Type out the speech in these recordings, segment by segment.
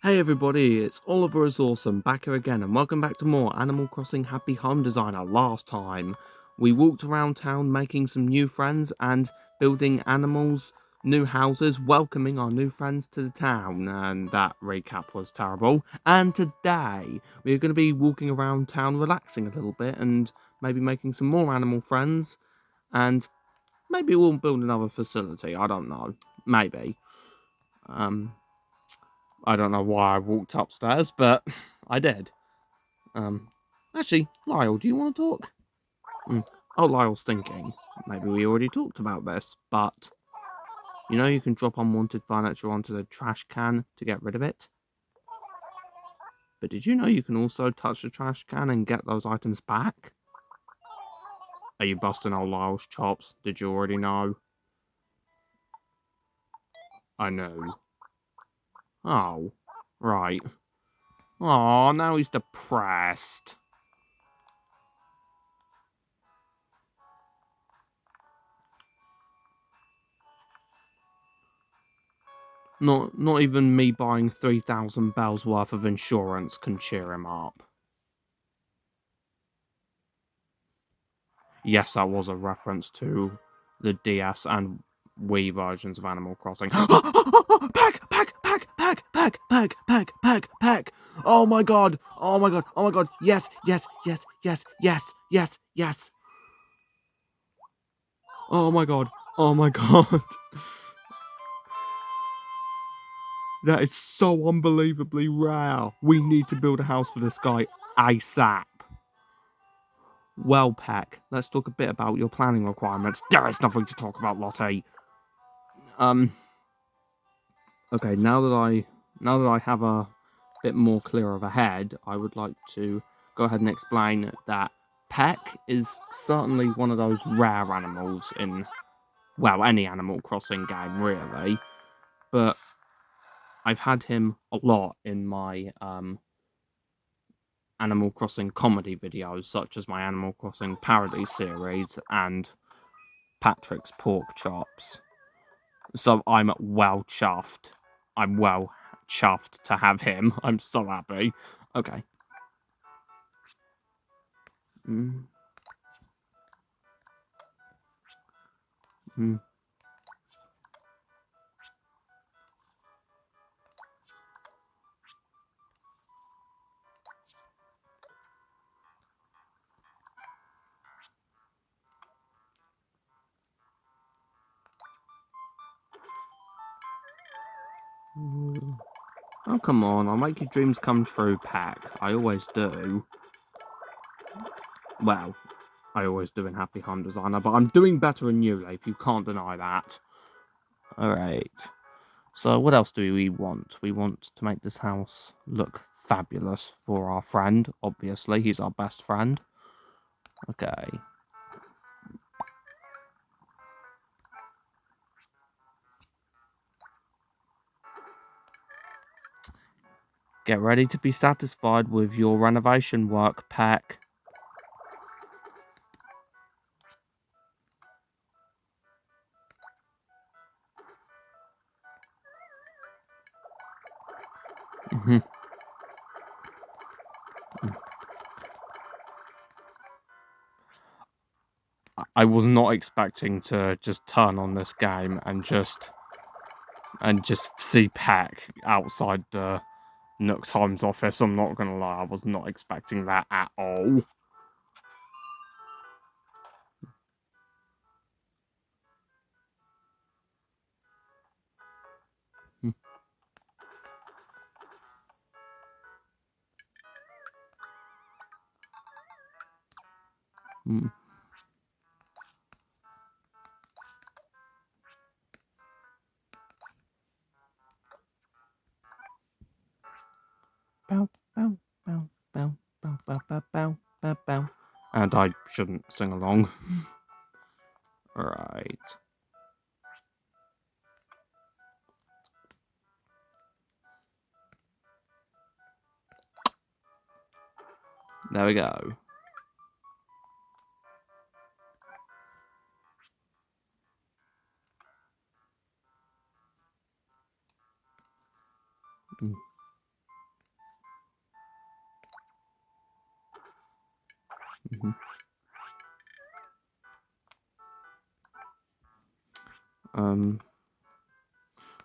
Hey everybody, it's Oliver is Awesome back here again, and welcome back to more Animal Crossing Happy Home Designer. Last time, we walked around town making some new friends and building animals, new houses, welcoming our new friends to the town, and that recap was terrible. And today, we're going to be walking around town relaxing a little bit and maybe making some more animal friends, and maybe we'll build another facility, I don't know, maybe. I don't know why I walked upstairs, but I did. Um, Actually, Lyle, do you want to talk? Oh, Lyle's thinking. Maybe we already talked about this, but you know you can drop unwanted furniture onto the trash can to get rid of it? But did you know you can also touch the trash can and get those items back? Are you busting old Lyle's chops? Did you already know? I know. Oh, right. Oh, now he's depressed. Not even me buying 3,000 bells worth of insurance can cheer him up. Yes, that was a reference to the DS and Wii versions of Animal Crossing. Pack, pack, pack, pack, pack, pack, pack, pack, pack. Oh my god. Oh my god. Oh my god. Yes, yes, yes, yes, yes, yes, yes. Oh my god. Oh my god. That is so unbelievably rare. We need to build a house for this guy ASAP. Well, Peck, let's talk a bit about your planning requirements. There is nothing to talk about, Lottie. Um, okay, now that I have a bit more clear of a head, I would like to go ahead and explain that Peck is certainly one of those rare animals in, well, any Animal Crossing game, really. But I've had him a lot in my Animal Crossing comedy videos, such as my Animal Crossing parody series and Patrick's Pork Chops. So I'm well chuffed. I'm well chuffed to have him. I'm so happy. Okay. Mm. Mm. Oh, come on. I'll make your dreams come true, Pack. I always do. Well, I always do in Happy Home Designer, but I'm doing better in New Life. You can't deny that. Alright. So what else do we want? We want to make this house look fabulous for our friend. Obviously, he's our best friend. Okay. Get ready to be satisfied with your renovation work, Pack. I was not expecting to just turn on this game and just see Pack outside the Nook Times office. I'm not gonna lie, I was not expecting that at all. Mm. Bow, bow, bow, bow, bow, bow, bow, bow, bow, bow. And I shouldn't sing along. Right. There we go. Mm.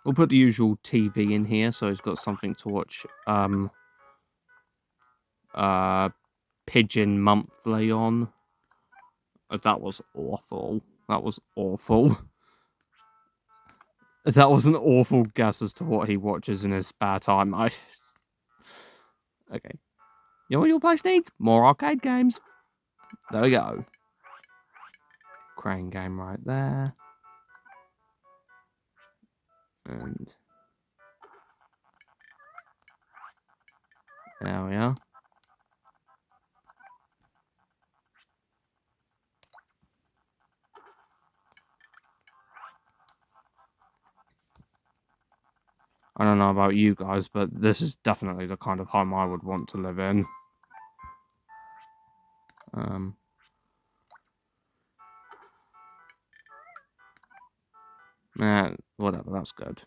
We'll put the usual TV in here, so he's got something to watch. Pigeon Monthly on. That was awful. That was awful. That was an awful guess as to what he watches in his spare time. Okay. You know what your place needs? More arcade games. There we go. Crane game right there. And there we are. I don't know about you guys, but this is definitely the kind of home I would want to live in. Whatever, that's good.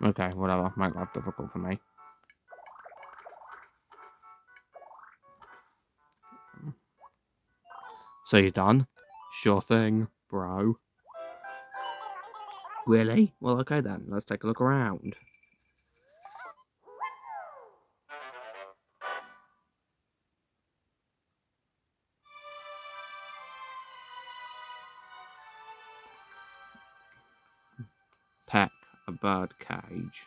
Okay, whatever. Make life difficult for me. So you're done? Sure thing, bro. Really? Well, okay then. Let's take a look around. Peck a bird cage.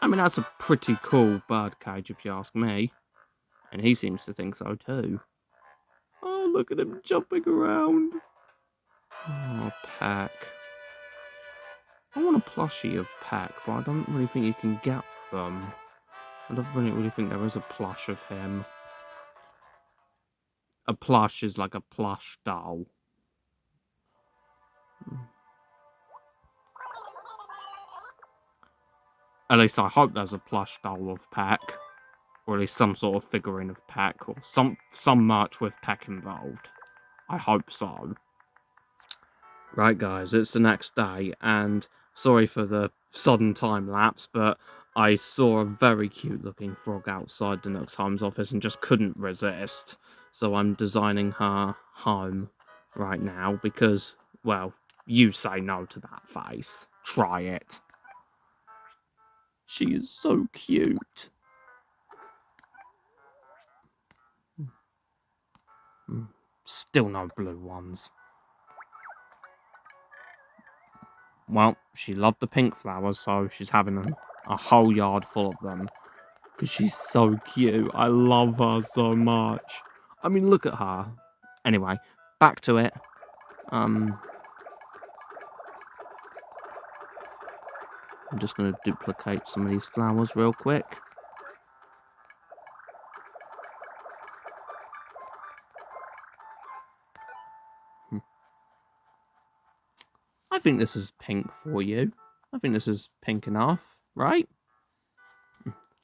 I mean, that's a pretty cool bird cage if you ask me. And he seems to think so too. Oh, look at him jumping around. Oh, Peck. I want a plushie of Peck, but I don't really think you can get them. I don't really think there is a plush of him. A plush is like a plush doll. At least I hope there's a plush doll of Peck. Or at least some sort of figurine of Peck. Or some merch with Peck involved. I hope so. Right guys, it's the next day, and sorry for the sudden time lapse, but I saw a very cute looking frog outside the Nook Times office and just couldn't resist. So I'm designing her home right now because, well, you say no to that face. Try it. She is so cute. Still no blue ones. Well, she loved the pink flowers, so she's having a whole yard full of them. Because she's so cute. I love her so much. I mean, look at her. Anyway, back to it. I'm just going to duplicate some of these flowers real quick. I think this is pink for you. I think this is pink enough, right?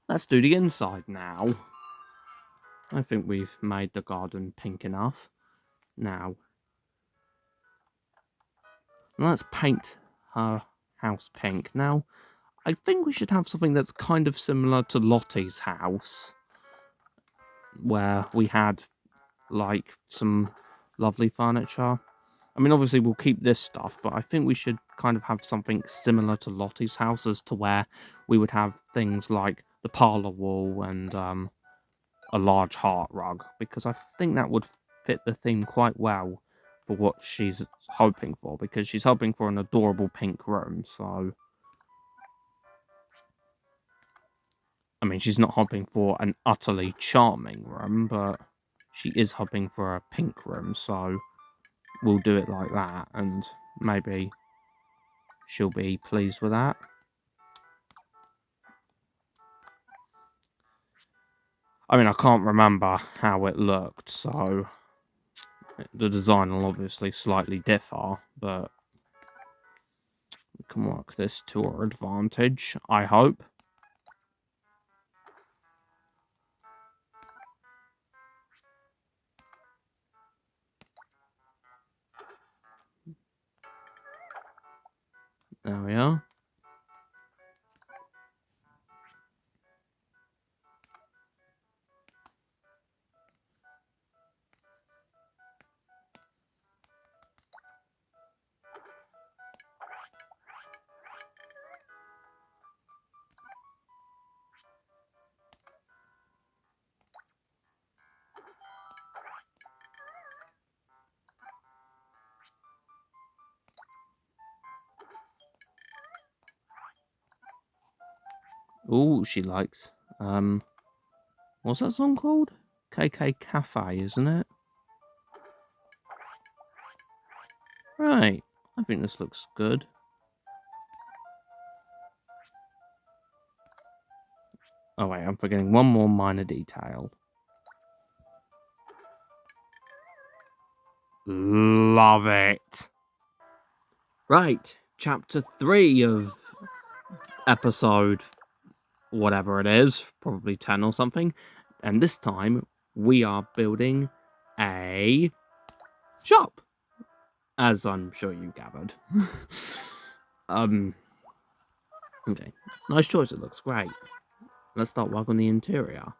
Let's do the inside now. I think we've made the garden pink enough. Now, let's paint her house pink. Now, I think we should have something that's kind of similar to Lottie's house, where we had, like, some lovely furniture. I mean, obviously we'll keep this stuff, but I think we should kind of have something similar to Lottie's house, as to where we would have things like the parlour wall and a large heart rug, because I think that would fit the theme quite well for what she's hoping for, because she's hoping for an adorable pink room, so... I mean, she's not hoping for an utterly charming room, but she is hoping for a pink room, so we'll do it like that, and maybe she'll be pleased with that. I mean, I can't remember how it looked, so the design will obviously slightly differ, but we can work this to our advantage, I hope. There we are. Oh, she likes. What's that song called? KK Cafe, isn't it? Right. I think this looks good. Oh wait, I'm forgetting one more minor detail. Love it. Right, chapter 3 of episode whatever it is, probably 10 or something. And this time we are building a shop, as I'm sure you gathered. Okay, nice choice. It looks great. Let's start work on the interior.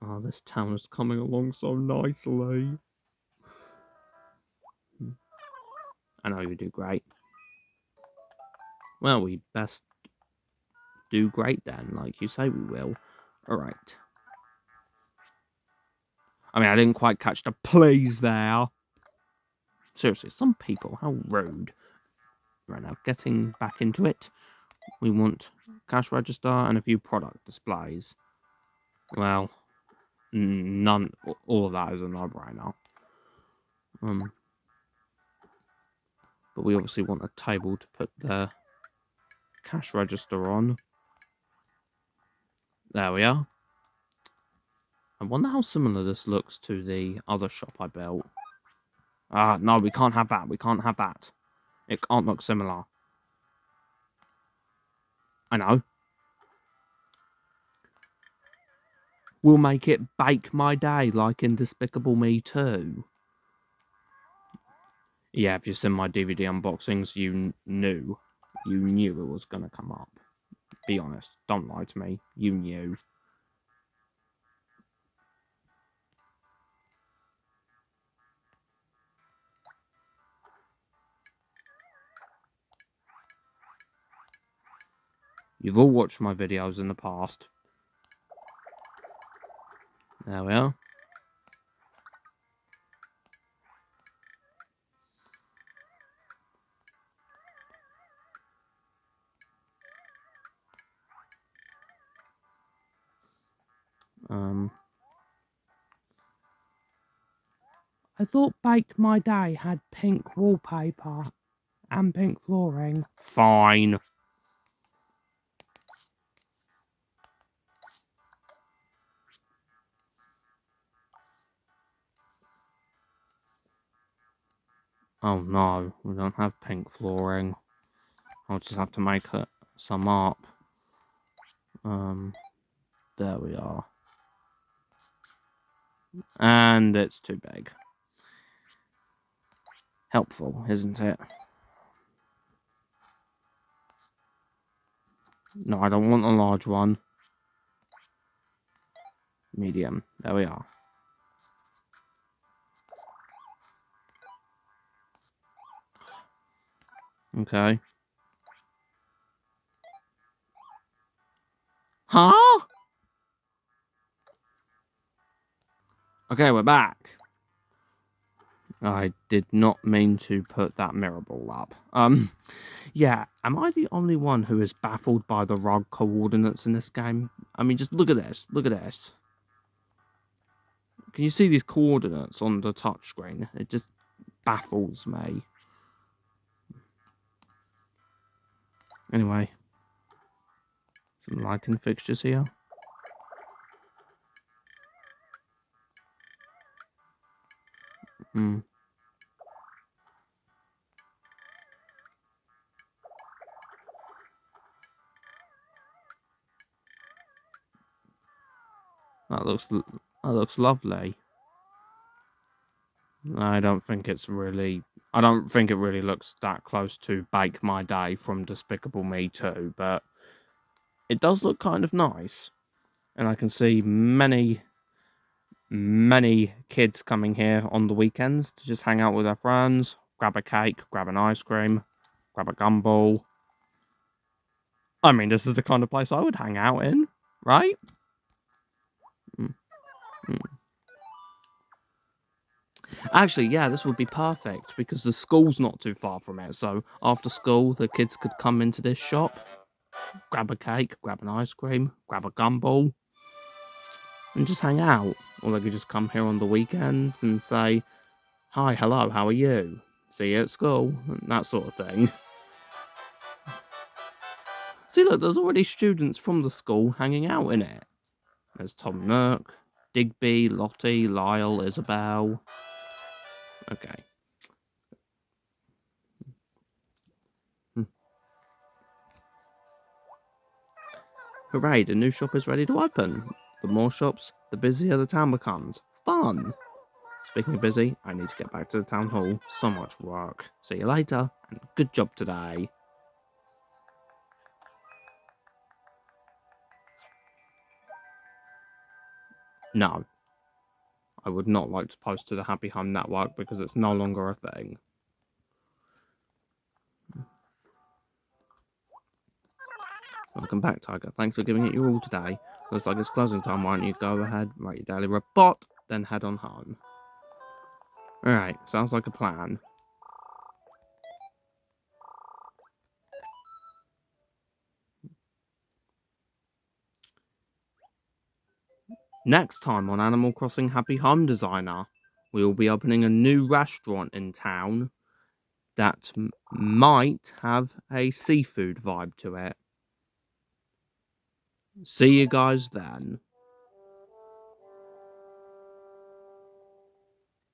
Oh, this town is coming along so nicely. I know you do great. Well, we best do great then, like you say we will. Alright. I mean, I didn't quite catch the please there. Seriously, some people, how rude. Right now, getting back into it. We want cash register and a few product displays. Well, none, all of that is a no-brainer. But we obviously want a table to put the cash register on. There we are. I wonder how similar this looks to the other shop I built. No, we can't have that. We can't have that. It can't look similar. I know. We'll make it bake my day like in Despicable Me 2. Yeah, if you've seen my DVD unboxings, you knew. You knew it was going to come up. Be honest. Don't lie to me. You knew. You've all watched my videos in the past. There we are. I thought Bake My Day had pink wallpaper and pink flooring. Fine. Oh no, we don't have pink flooring. I'll just have to make some up. There we are. And it's too big. Helpful, isn't it? No, I don't want a large one. Medium. There we are. Okay. Huh? Okay, we're back. I did not mean to put that mirror ball up. Yeah, am I the only one who is baffled by the rug coordinates in this game? I mean, just look at this. Look at this. Can you see these coordinates on the touchscreen? It just baffles me. Anyway, some lighting fixtures here. That looks lovely. I don't think it's really. I don't think it really looks that close to Bake My Day from Despicable Me 2, but it does look kind of nice. And I can see many kids coming here on the weekends to just hang out with their friends, grab a cake, grab an ice cream, grab a gumball. I mean, this is the kind of place I would hang out in, right? Mm, mm. Actually, yeah, this would be perfect because the school's not too far from it. So after school, the kids could come into this shop, grab a cake, grab an ice cream, grab a gumball, and just hang out. Or they could just come here on the weekends and say, hi, hello, how are you? See you at school, and that sort of thing. See, look, there's already students from the school hanging out in it. There's Tom Nook, Digby, Lottie, Lyle, Isabel. Okay. Hooray, the new shop is ready to open. The more shops, the busier the town becomes. Fun! Speaking of busy, I need to get back to the town hall. So much work. See you later, and good job today. No, I would not like to post to the Happy Home Network because it's no longer a thing. Welcome back, Tiger. Thanks for giving it your all today. Looks like it's closing time. Why don't you go ahead, write your daily report, then head on home. Alright, sounds like a plan. Next time on Animal Crossing Happy Home Designer, we will be opening a new restaurant in town that might have a seafood vibe to it. See you guys then.